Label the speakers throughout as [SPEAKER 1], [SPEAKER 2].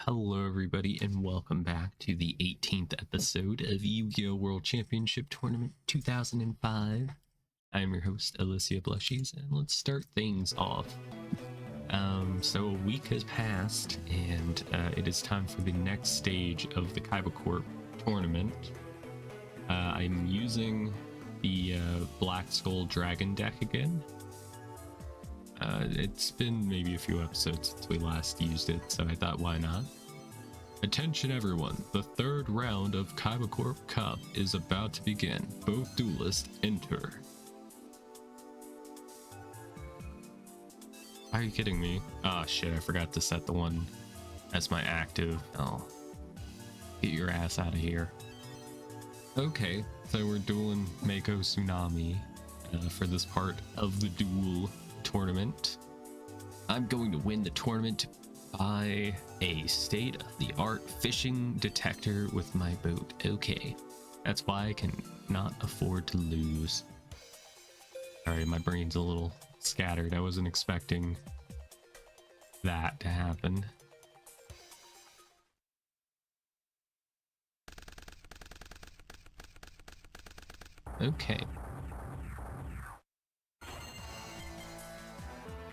[SPEAKER 1] Hello everybody and welcome back to the 18th episode of Yu-Gi-Oh World Championship Tournament 2005. I'm your host Alicia Blushies, and let's start things off. So a week has passed and it is time for the next stage of the Kaiba Corp tournament. I'm using the Black Skull Dragon deck again. It's been maybe a few episodes since we last used it, so I thought, why not? Attention everyone, the third round of Kaiba Corp Cup is about to begin. Both duelists enter. Are you kidding me? Ah, shit, I forgot to set the one as my active. Oh, get your ass out of here. Okay, so we're dueling Mako Tsunami for this part of the duel tournament. I'm going to win the tournament by a state-of-the-art fishing detector with my boat. Okay, that's why I can not afford to lose. Sorry, my brain's a little scattered. I wasn't expecting that to happen. Okay.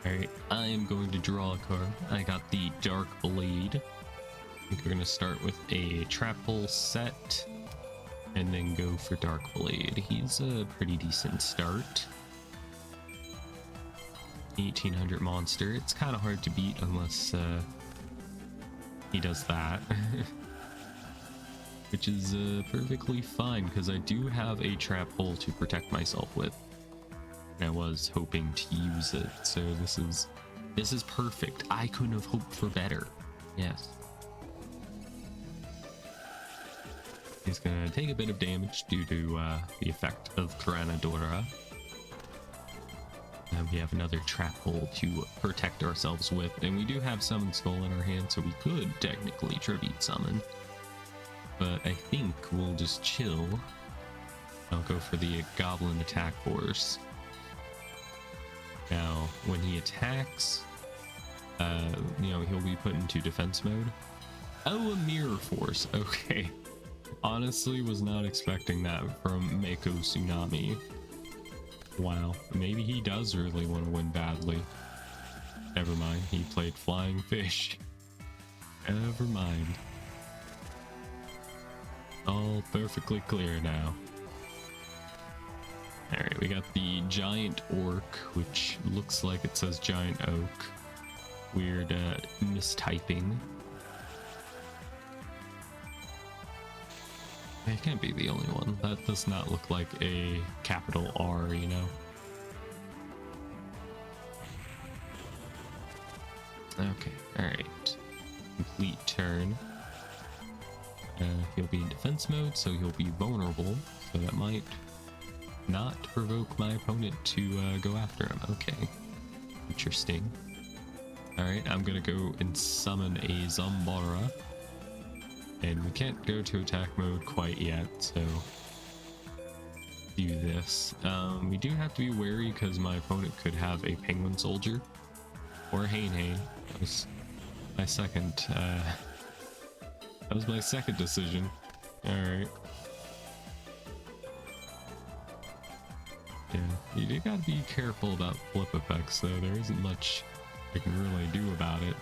[SPEAKER 1] Alright, I am going to draw a card. I got the Dark Blade. I think we're going to start with a Trap Hole set and then go for Dark Blade. He's a pretty decent start. 1800 monster. It's kind of hard to beat unless he does that. Which is perfectly fine because I do have a Trap Hole to protect myself with. I was hoping to use it, so this is perfect. I couldn't have hoped for better. Yes. He's gonna take a bit of damage due to the effect of Granadora. And we have another Trap Hole to protect ourselves with, and we do have Summon Skull in our hand, so we could technically Tribute Summon. But I think we'll just chill. I'll go for the Goblin Attack Force. Now, when he attacks, he'll be put into defense mode. Oh, a Mirror Force. Okay. Honestly, was not expecting that from Mako Tsunami. Wow. Maybe he does really want to win badly. Never mind. He played Flying Fish. Never mind. All perfectly clear now. Alright, we got the Giant Orc, which looks like it says Giant Oak. Weird mistyping. It can't be the only one. That does not look like a capital R, you know? Okay, alright. Complete turn. He'll be in defense mode, so he'll be vulnerable. So that might not provoke my opponent to go after him. Okay, interesting. All right, I'm gonna go and summon a Zambara, and we can't go to attack mode quite yet, so do this. We do have to be wary because my opponent could have a Penguin Soldier or a Hain. That was my second decision. All right. Yeah, you do gotta be careful about flip effects, though. There isn't much I can really do about it.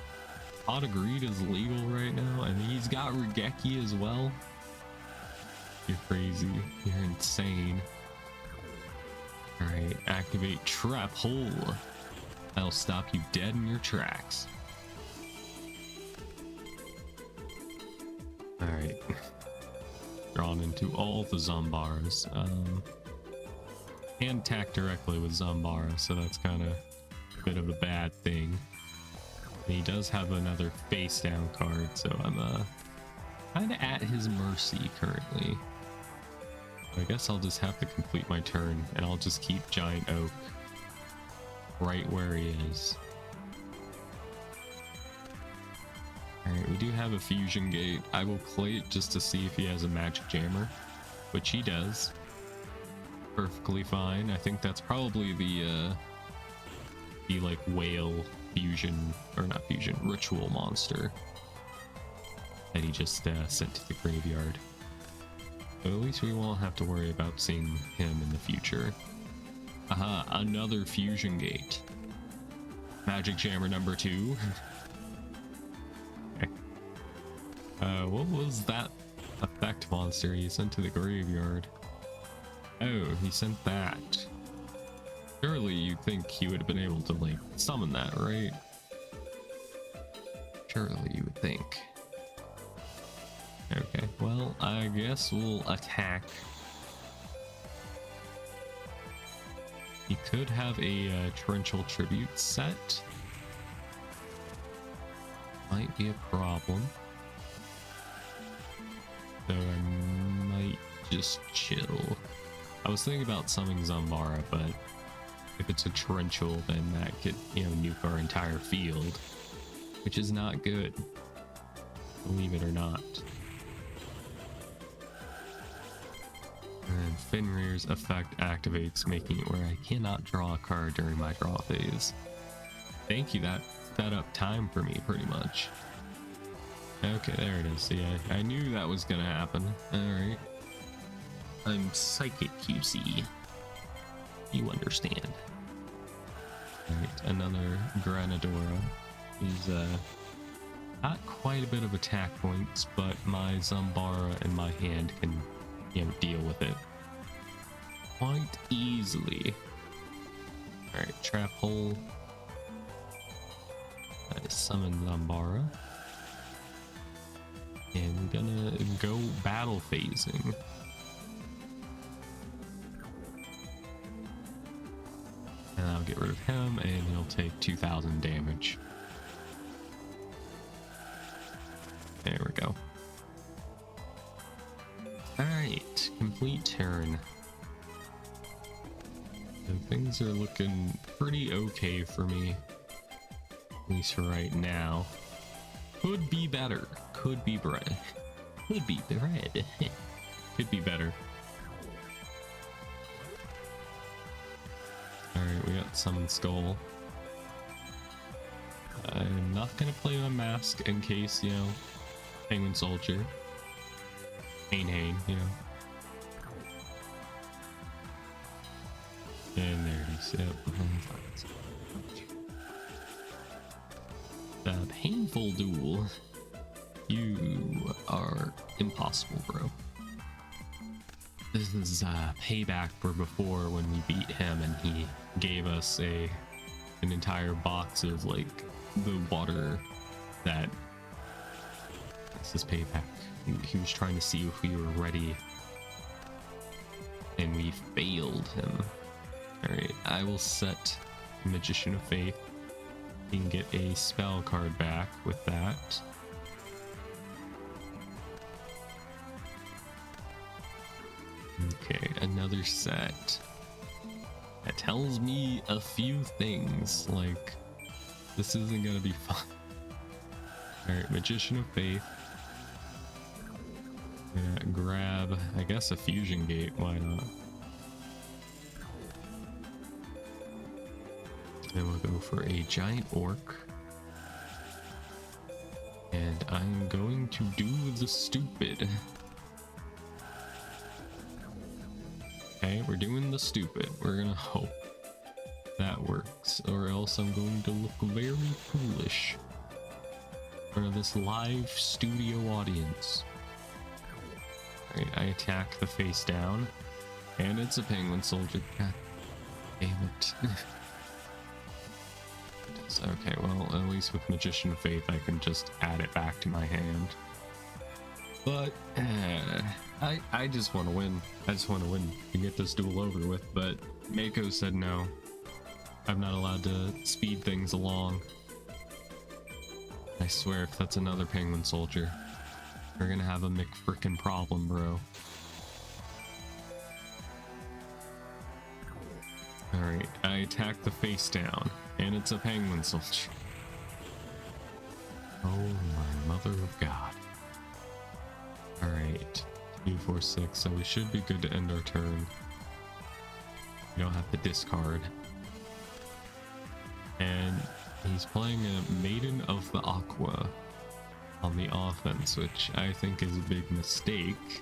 [SPEAKER 1] Pot of Greed is legal right now, and he's got Regeki as well. You're crazy. You're insane. Alright, activate Trap Hole. That'll stop you dead in your tracks. Alright. Drawn into all the Zambaras. Can't attack directly with Zambara, so that's kind of a bit of a bad thing. And he does have another face down card, so I'm kind of at his mercy currently. I guess I'll just have to complete my turn, and I'll just keep Giant Oak right where he is. Alright, we do have a Fusion Gate. I will play it just to see if he has a Magic Jammer, which he does. Perfectly fine. I think that's probably the like whale fusion, or not fusion, ritual monster. that he just sent to the graveyard. But at least we won't have to worry about seeing him in the future. Aha, another fusion gate. Magic Jammer number 2. Okay. What was that effect monster he sent to the graveyard? Oh, he sent that. Surely you'd think he would have been able to, like, summon that, right? Surely you would think. Okay, well, I guess we'll attack. He could have a torrential tribute set. Might be a problem. So I might just chill. I was thinking about summoning Zambara, but if it's a torrential, then that could, you know, nuke our entire field, which is not good. Believe it or not. And Fenrir's effect activates, making it where I cannot draw a card during my draw phase. Thank you, that sped up time for me pretty much. Okay, there it is. See, I knew that was gonna happen. Alright. I'm Psychic QC. You understand. Alright, another Granadora. He's got quite a bit of attack points, but my Zambara in my hand can, you know, deal with it quite easily. Alright, trap hole. I summon Zambara. And we're gonna go battle phasing. And I'll get rid of him, and he'll take 2,000 damage. There we go. Alright, complete turn. So things are looking pretty okay for me. At least for right now. Could be better. Could be bread. Could be bread. Could be better. Alright, we got Summon Skull. I'm not gonna play my mask in case, you know, Penguin Soldier. Hane, you know. And there he is. Yep. The painful duel. You are impossible, bro. This is payback for before when we beat him and he gave us an entire box of like the water that. This is payback. He was trying to see if we were ready, and we failed him. All right, I will set Magician of Faith. You can get a spell card back with that. Okay, another set. That tells me a few things, like this isn't gonna be fun. Alright, Magician of Faith. Grab, I guess, a fusion gate, why not? Then we'll go for a giant orc. And I'm going to do the stupid. Okay, we're doing the stupid. We're gonna hope that works, or else I'm going to look very foolish in front of this live studio audience. Alright, I attack the face down, and it's a Penguin Soldier. God damn it. Okay, well, at least with Magician of Faith, I can just add it back to my hand. But, I just want to win. I just want to win and get this duel over with, but Mako said no. I'm not allowed to speed things along. I swear, if that's another Penguin Soldier, we're gonna have a McFrickin' problem, bro. Alright, I attack the face down, and it's a Penguin Soldier. Oh my mother of God. Alright, 2, 4, 6, so we should be good to end our turn. We don't have to discard. And he's playing a Maiden of the Aqua. on the offense, which I think is a big mistake,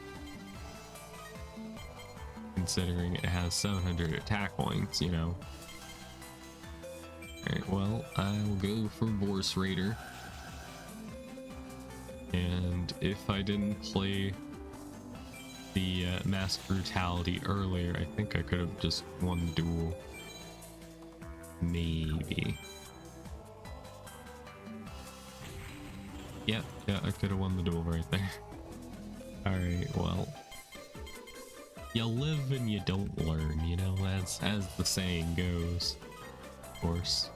[SPEAKER 1] considering it has 700 attack points, you know. Alright, well, I'll go for Vorse Raider. And if I didn't play the Mask Brutality earlier, I think I could have just won the duel. Maybe. Yeah, I could have won the duel right there. Alright, well. You live and you don't learn, you know, as the saying goes. Of course.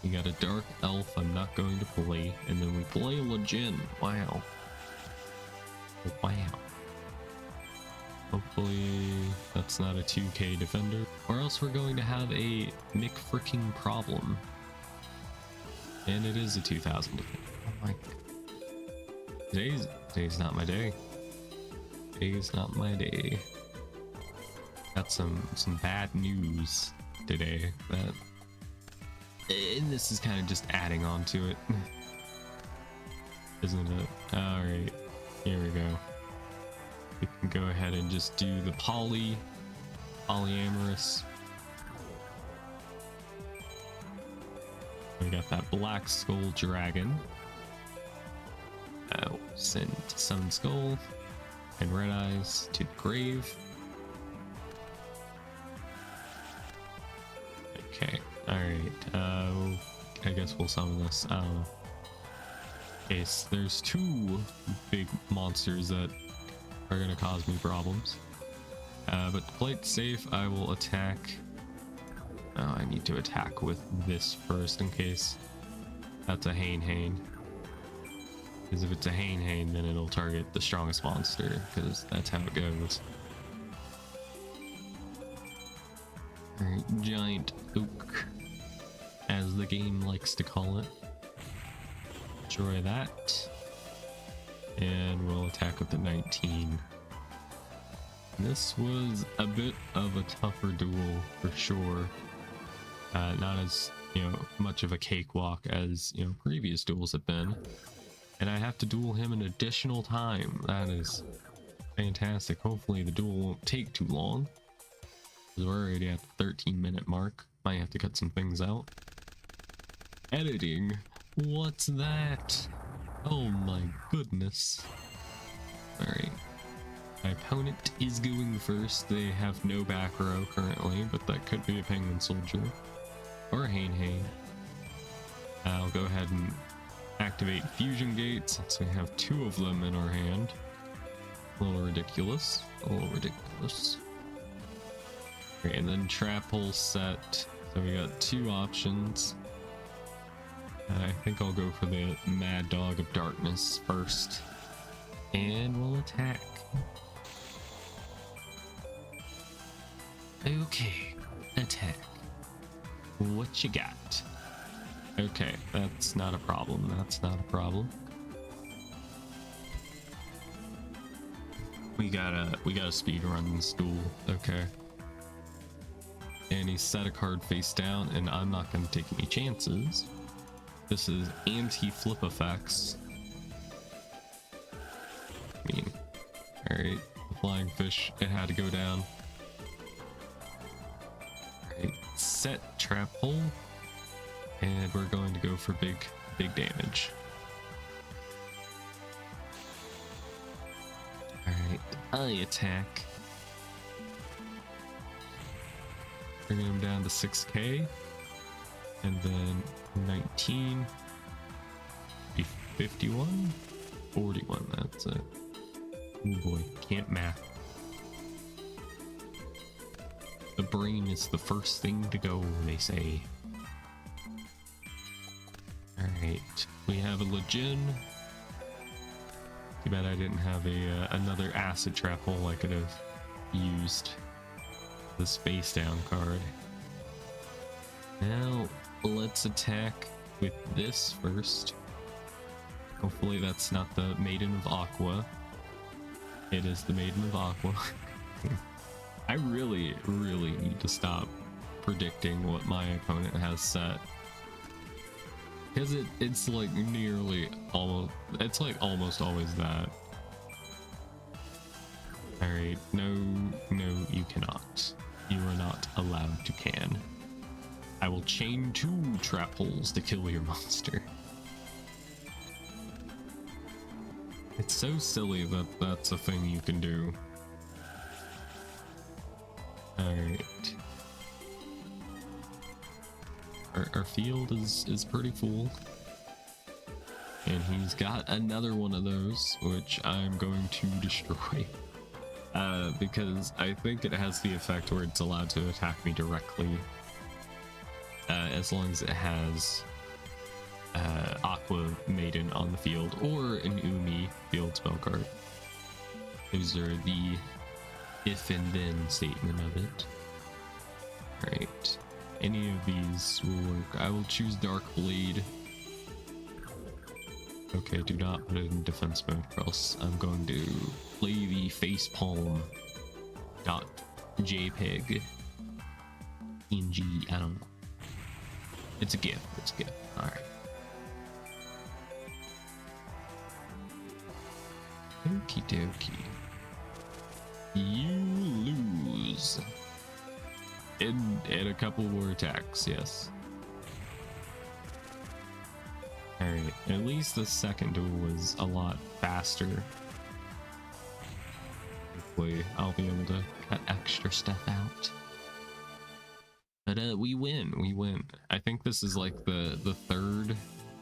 [SPEAKER 1] We got a Dark Elf I'm not going to play, and then we play Legion. Wow. Wow. Hopefully that's not a 2k defender, or else we're going to have a McFricking problem. And it is a 2000 defender. Oh my god. Today's not my day. Today's not my day. Got some bad news today that, and this is kind of just adding on to it, isn't it? All right, here we go. We can go ahead and just do the polyamorous. We got that Black Skull Dragon. Send Sun Skull and Red Eyes to the grave. Okay, alright. I guess we'll summon this. I don't know. Okay, so there's two big monsters that are gonna cause me problems. But to play it safe, I will attack. Oh, I need to attack with this first in case that's a Hane. Because if it's a Hane, then it'll target the strongest monster, because that's how it goes. Alright, Giant Oak, as the game likes to call it. Destroy that. And we'll attack with the 19. This was a bit of a tougher duel for sure. Not as, you know, much of a cakewalk as, you know, previous duels have been. And I have to duel him an additional time. That is fantastic. Hopefully the duel won't take too long, because we're already at the 13-minute mark. Might have to cut some things out. Editing? What's that? Oh my goodness. Alright. My opponent is going first. They have no back row currently, but that could be a Penguin Soldier. Or a Hane. I'll go ahead and activate Fusion Gates, since we have two of them in our hand. A little ridiculous. Okay, and then Trap Hole set. So we got two options. I think I'll go for the Mad Dog of Darkness first. And we'll attack. Okay, attack. What you got? Okay, that's not a problem. That's not a problem. We gotta speed run this duel. Okay. And he set a card face down, and I'm not gonna take any chances. This is anti-flip effects. I mean, alright, the flying fish, it had to go down. Alright, set Trap Hole. And we're going to go for big damage. Alright, I attack. Bringing him down to 6k. And then 19. 51? 41, that's it. Oh boy, can't math. The brain is the first thing to go, they say. Alright, we have a Legion. Too bad I didn't have another Acid Trap Hole I could have used. The Space Down card. Now, let's attack with this first. Hopefully that's not the Maiden of Aqua. It is the Maiden of Aqua. I really need to stop predicting what my opponent has set. Because it's like nearly almost, it's like almost always that. Alright, no, you cannot. You are not allowed to can. I will chain 2 trap holes to kill your monster. It's so silly that that's a thing you can do. Alright. Our field is pretty full. And he's got another one of those, which I'm going to destroy. Because I think it has the effect where it's allowed to attack me directly. As long as it has Aqua Maiden on the field, or an Umi field spell card. Those are the if and then statement of it. Right. Any of these will work. I will choose Dark Blade. Okay, do not put it in defense mode, or else I'm going to play the facepalm .jpeg PNG. I don't know. It's a GIF. It's a GIF. All right. Okie dokie. You lose. And a couple more attacks, yes. Alright, at least the second duel was a lot faster. Hopefully I'll be able to cut extra stuff out. But we win. I think this is like the third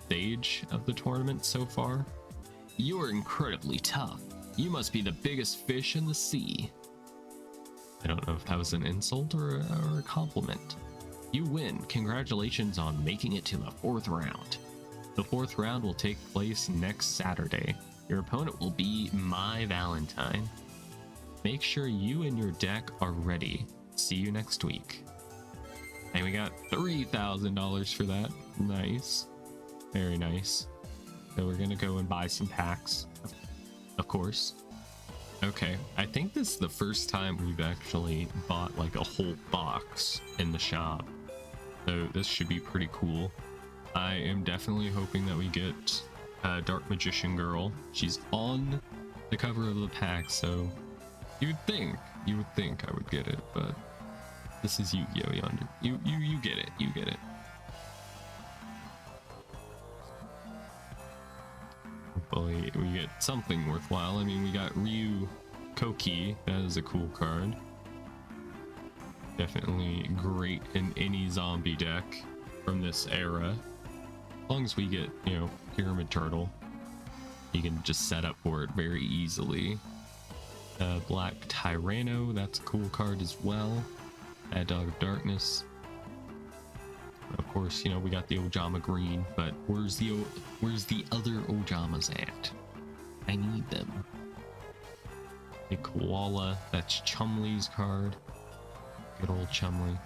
[SPEAKER 1] stage of the tournament so far. You're incredibly tough. You must be the biggest fish in the sea. I don't know if that was an insult or a compliment. You win. Congratulations on making it to the 4th round. The 4th round will take place next Saturday. Your opponent will be my Valentine. Make sure you and your deck are ready. See you next week. And we got $3,000 for that. Nice. Very nice. So we're gonna go and buy some packs. Of course. Okay, I think this is the first time we've actually bought like a whole box in the shop. So this should be pretty cool. I am definitely hoping that we get Dark Magician Girl. She's on the cover of the pack, so you would think I would get it, but this is Yu-Gi-Oh yonder. You get it, you get it. Hopefully we get something worthwhile. I mean, we got Ryu Koki. That is a cool card. Definitely great in any zombie deck from this era. As long as we get, you know, Pyramid Turtle, you can just set up for it very easily. Black Tyranno, that's a cool card as well. Mad Dog of Darkness. Of course, you know, we got the Ojama Green, but where's the other Ojamas at? I need them. A Koala, that's Chumley's card. Good old Chumley.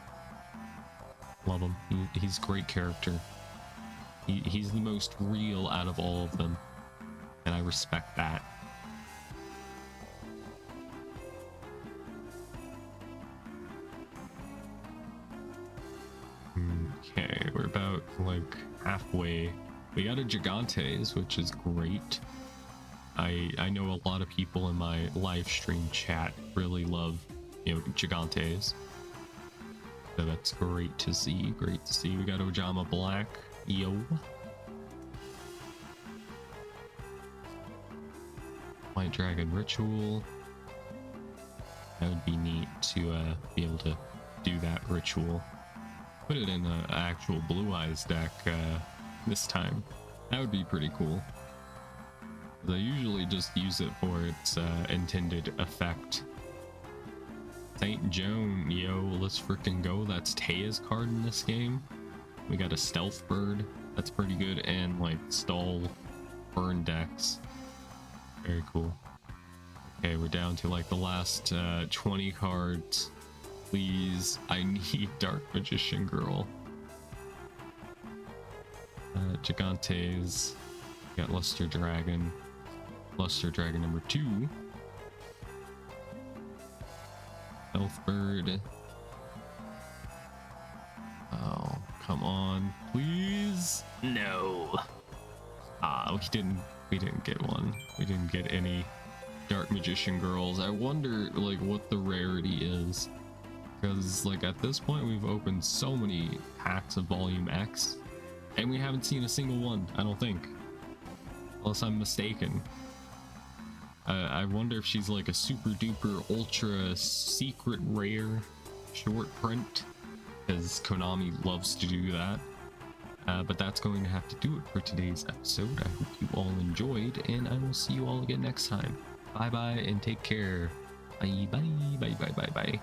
[SPEAKER 1] Love him. He's a great character. He's the most real out of all of them, and I respect that. Okay, we're about like halfway. We got a Gigantes, which is great. I know a lot of people in my live stream chat really love, you know, Gigantes. So that's great to see. Great to see. We got Ojama Black. Yo. White Dragon Ritual. That would be neat to be able to do that ritual. Put it in an actual Blue Eyes deck this time. That would be pretty cool. I usually just use it for its intended effect. Saint Joan, yo, let's freaking go. That's Taya's card in this game. We got a Stealth Bird. That's pretty good. And like stall burn decks. Very cool. Okay, we're down to like the last 20 cards. Please, I need Dark Magician Girl. Gigantes. We got Luster Dragon. Luster Dragon number 2. Stealth Bird. Oh, Come on, please. No. Ah, we didn't get one. We didn't get any Dark Magician girls. I wonder like what the rarity is. Because like at this point we've opened so many packs of Volume X and we haven't seen a single one, I don't think. Unless I'm mistaken. I wonder if she's like a super duper ultra secret rare short print, because Konami loves to do that. But that's going to have to do it for today's episode. I hope you all enjoyed, and I will see you all again next time. Bye bye and take care. Bye bye bye bye bye bye.